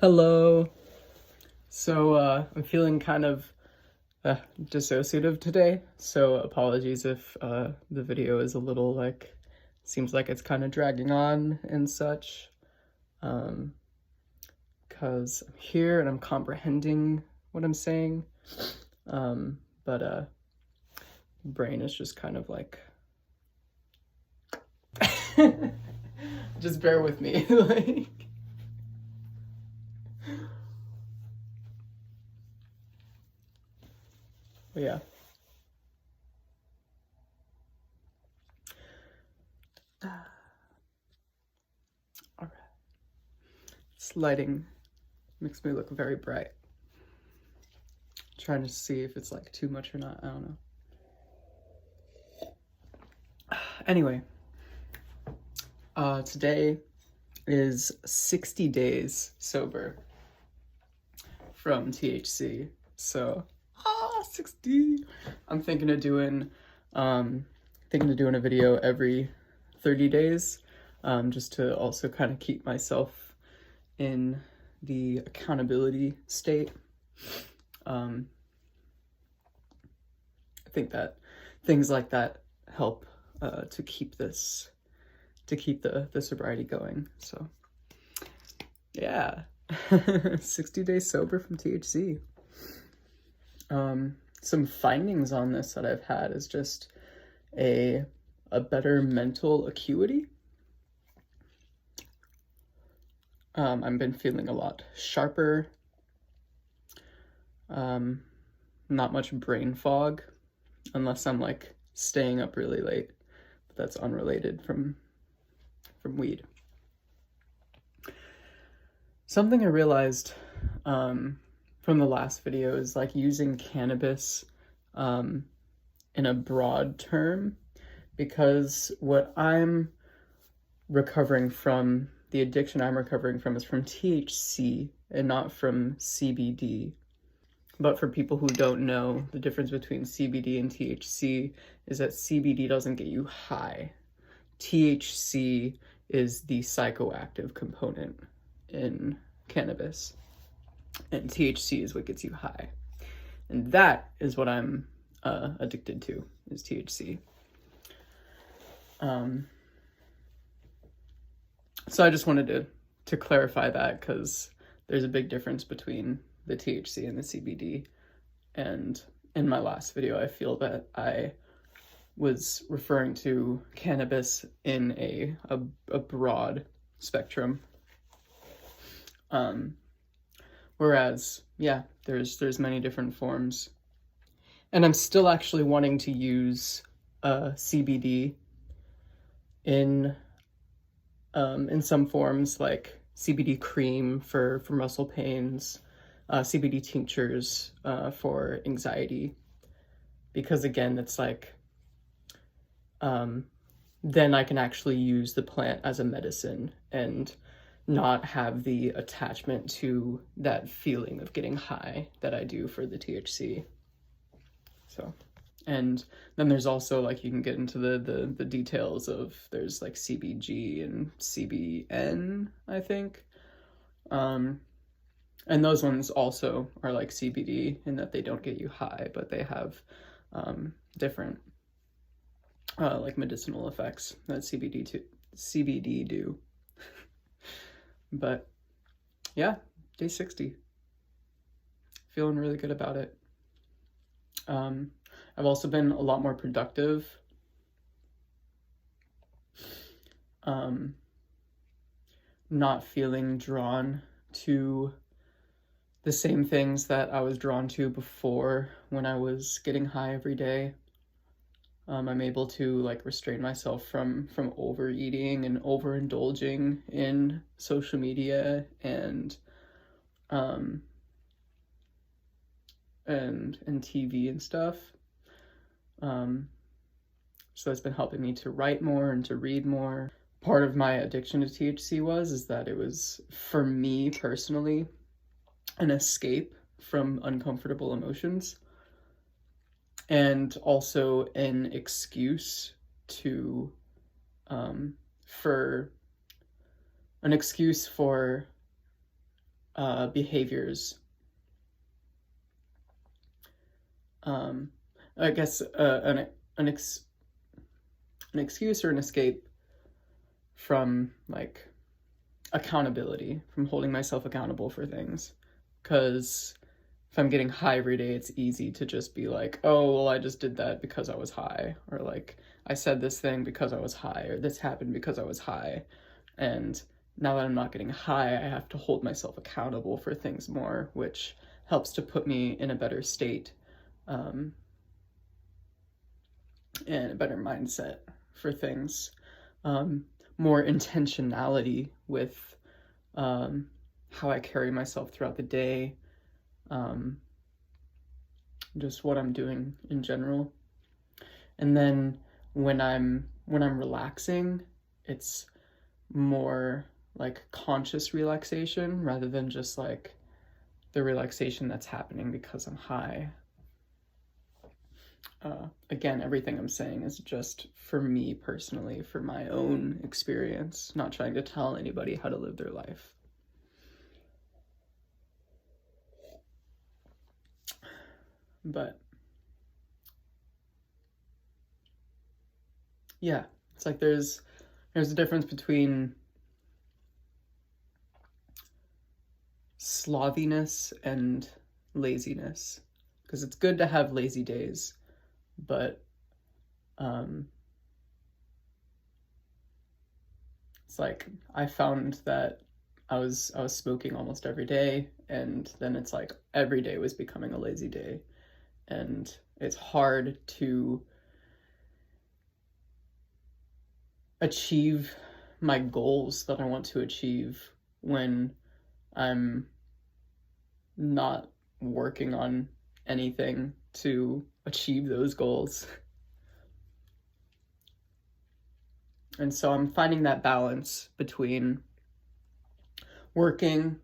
Hello. I'm feeling kind of dissociative today, so apologies if the video is a little seems like it's kind of dragging on and such. Because I'm here and I'm comprehending what I'm saying, but brain is just kind of like, just bear with me, like. But yeah. All right. This lighting makes me look very bright. Trying to see if it's like too much or not. I don't know. Anyway, today is 60 days sober from THC. So 60. I'm thinking of doing a video every 30 days, just to also kind of keep myself in the accountability state. I think that things like that help to keep the sobriety going. So yeah. 60 days sober from THC. Some findings on this that I've had is just a better mental acuity. I've been feeling a lot sharper. Not much brain fog, unless I'm like staying up really late, but that's unrelated from weed. Something I realized from the last video is like using cannabis in a broad term, because what I'm recovering from, the addiction I'm recovering from, is from THC and not from CBD. But for people who don't know, the difference between CBD and THC is that CBD doesn't get you high. THC is the psychoactive component in cannabis, and THC is what gets you high. And that is what I'm addicted to, is THC. So I just wanted to clarify that, because there's a big difference between the THC and the CBD. And in my last video, I feel that I was referring to cannabis in a broad spectrum. Whereas, yeah, there's many different forms. And I'm still actually wanting to use CBD in some forms, like CBD cream for muscle pains, CBD tinctures for anxiety, because again, it's like, then I can actually use the plant as a medicine and not have the attachment to that feeling of getting high that I do for the THC. So, and then there's also, like, you can get into the details of, there's like CBG and CBN, I think. And those ones also are like CBD in that they don't get you high, but they have different like medicinal effects that CBD do. But yeah, day 60. Feeling really good about it. I've also been a lot more productive. Not feeling drawn to the same things that I was drawn to before when I was getting high every day. I'm able to like restrain myself from overeating and overindulging in social media and TV and stuff. So it's been helping me to write more and to read more. Part of my addiction to THC is that it was, for me personally, an escape from uncomfortable emotions, and also an excuse for behaviors. I guess an excuse or an escape from like accountability, from holding myself accountable for things. Because if I'm getting high every day, it's easy to just be like, oh, well, I just did that because I was high, or like I said this thing because I was high, or this happened because I was high. And now that I'm not getting high, I have to hold myself accountable for things more, which helps to put me in a better state, and a better mindset for things. More intentionality with how I carry myself throughout the day, just what I'm doing in general. And then when I'm relaxing, it's more like conscious relaxation rather than just like the relaxation that's happening because I'm high. Again, everything I'm saying is just for me personally, for my own experience, not trying to tell anybody how to live their life. But yeah, it's like there's a difference between slothiness and laziness, because it's good to have lazy days, but it's like I found that I was smoking almost every day, and then it's like every day was becoming a lazy day, and it's hard to achieve my goals that I want to achieve when I'm not working on anything to achieve those goals. And so I'm finding that balance between working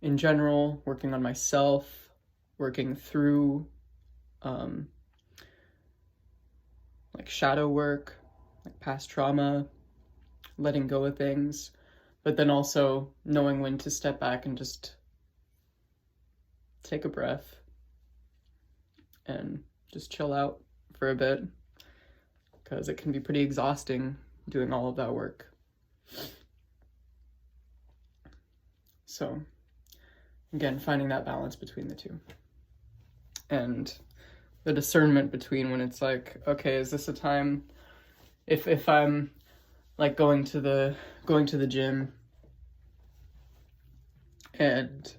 in general, working on myself, working through like shadow work, like past trauma, letting go of things, but then also knowing when to step back and just take a breath and just chill out for a bit, because it can be pretty exhausting doing all of that work. So again, finding that balance between the two, and the discernment between when it's like, okay, is this a time, if I'm like going to the gym and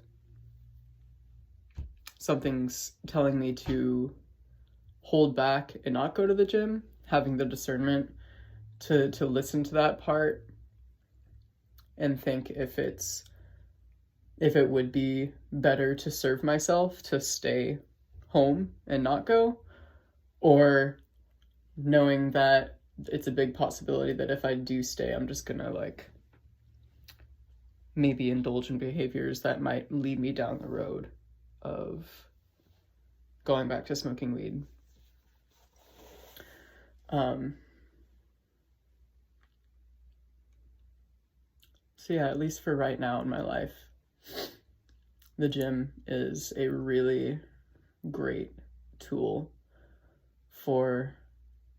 something's telling me to hold back and not go to the gym, having the discernment to listen to that part and think if it would be better to serve myself to stay home and not go, or knowing that it's a big possibility that if I do stay, I'm just gonna like maybe indulge in behaviors that might lead me down the road of going back to smoking weed. So yeah, at least for right now in my life, the gym is a really great tool for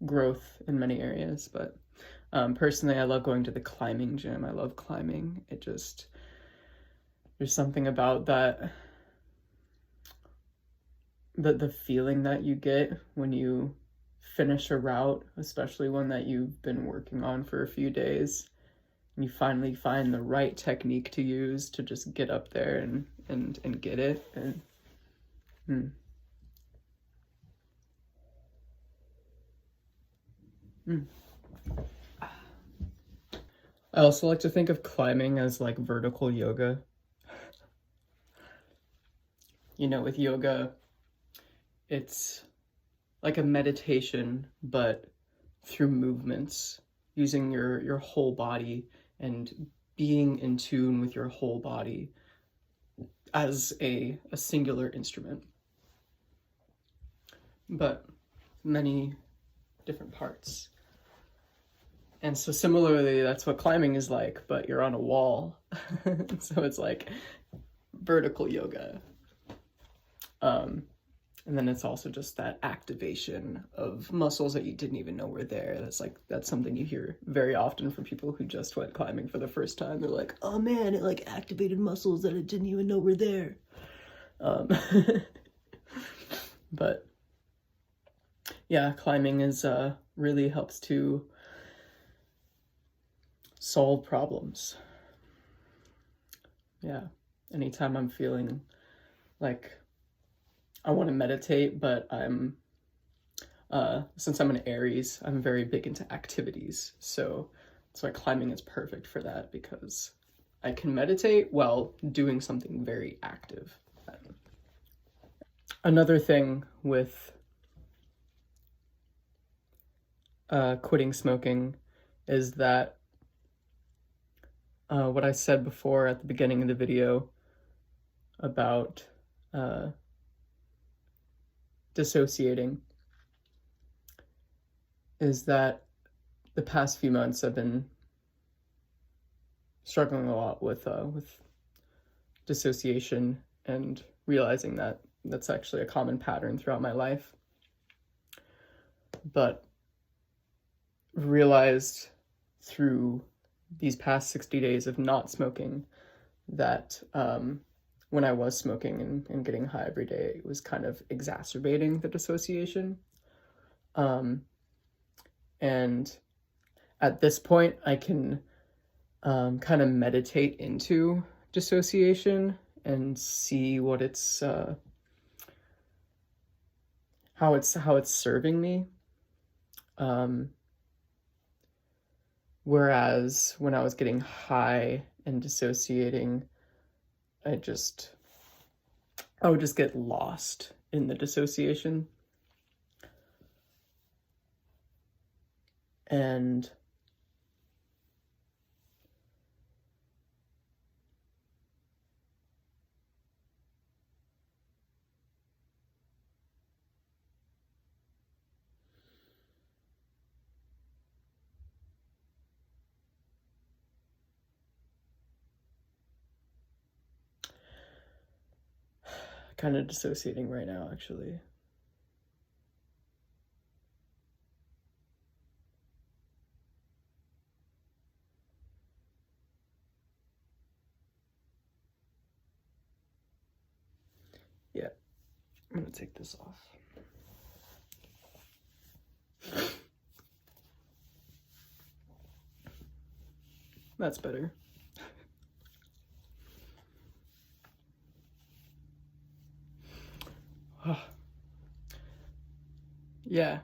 growth in many areas. But personally, I love going to the climbing gym. I love climbing. There's something about that, the feeling that you get when you finish a route, especially one that you've been working on for a few days, and you finally find the right technique to use to just get up there and get it. And I also like to think of climbing as like vertical yoga. With yoga, it's like a meditation, but through movements, using your whole body and being in tune with your whole body as a singular instrument, but many different parts. And so similarly, that's what climbing is like, but you're on a wall. So it's like vertical yoga. And then it's also just that activation of muscles that you didn't even know were there. That's something you hear very often from people who just went climbing for the first time. They're like, oh man, it like activated muscles that I didn't even know were there. But yeah, climbing is really helps to solve problems. Yeah, anytime I'm feeling like I want to meditate, but since I'm an Aries, I'm very big into activities. So that's why climbing is perfect for that, because I can meditate while doing something very active. Another thing with quitting smoking is that what I said before at the beginning of the video about dissociating is that the past few months I've been struggling a lot with dissociation, and realizing that that's actually a common pattern throughout my life. But realized through these past 60 days of not smoking that when I was smoking and getting high every day, it was kind of exacerbating the dissociation. And at this point, I can kind of meditate into dissociation and see what it's how it's serving me. Whereas when I was getting high and dissociating, I would just get lost in the dissociation. And kind of dissociating right now, actually. Yeah, I'm gonna take this off. That's better. Yeah.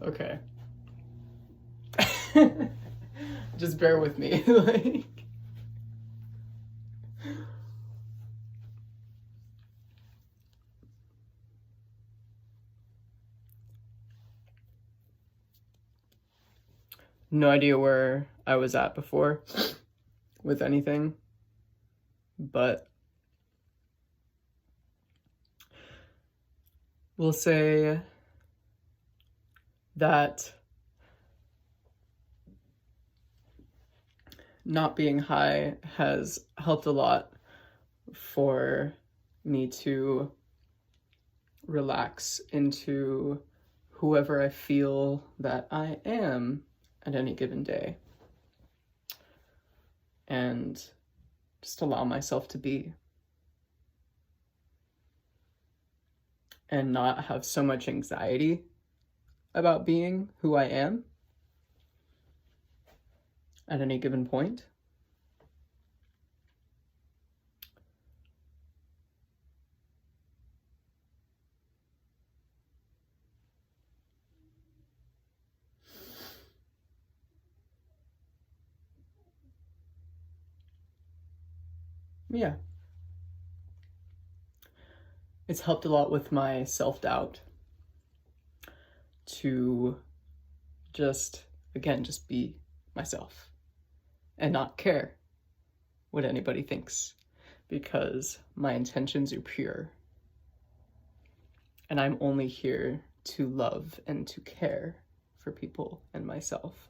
Okay. Just bear with me. Like, no idea where I was at before with anything, but we'll say that not being high has helped a lot for me to relax into whoever I feel that I am at any given day, and just allow myself to be, and not have so much anxiety about being who I am at any given point. Yeah. It's helped a lot with my self-doubt to just, again, just be myself. and not care what anybody thinks, because my intentions are pure. And I'm only here to love and to care for people and myself.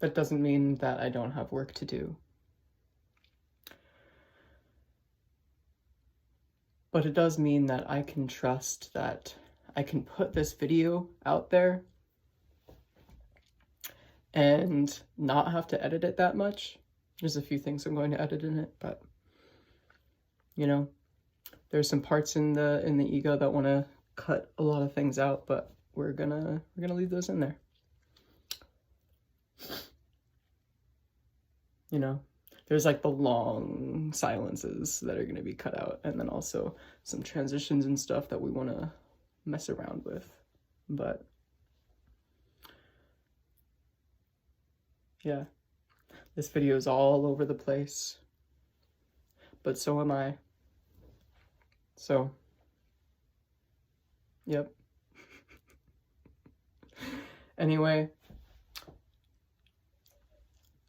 That doesn't mean that I don't have work to do. But it does mean that I can trust that I can put this video out there and not have to edit it that much. There's a few things I'm going to edit in it, but you know, there's some parts in the ego that want to cut a lot of things out, but we're gonna leave those in there. You know, there's like the long silences that are going to be cut out, and then also some transitions and stuff that we want to mess around with. But yeah, this video is all over the place, but so am I. So, yep. Anyway,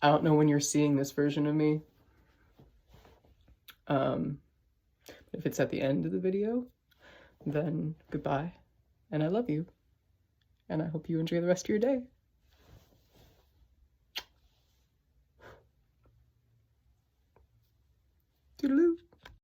I don't know when you're seeing this version of me. If it's at the end of the video, then goodbye, and I love you, and I hope you enjoy the rest of your day.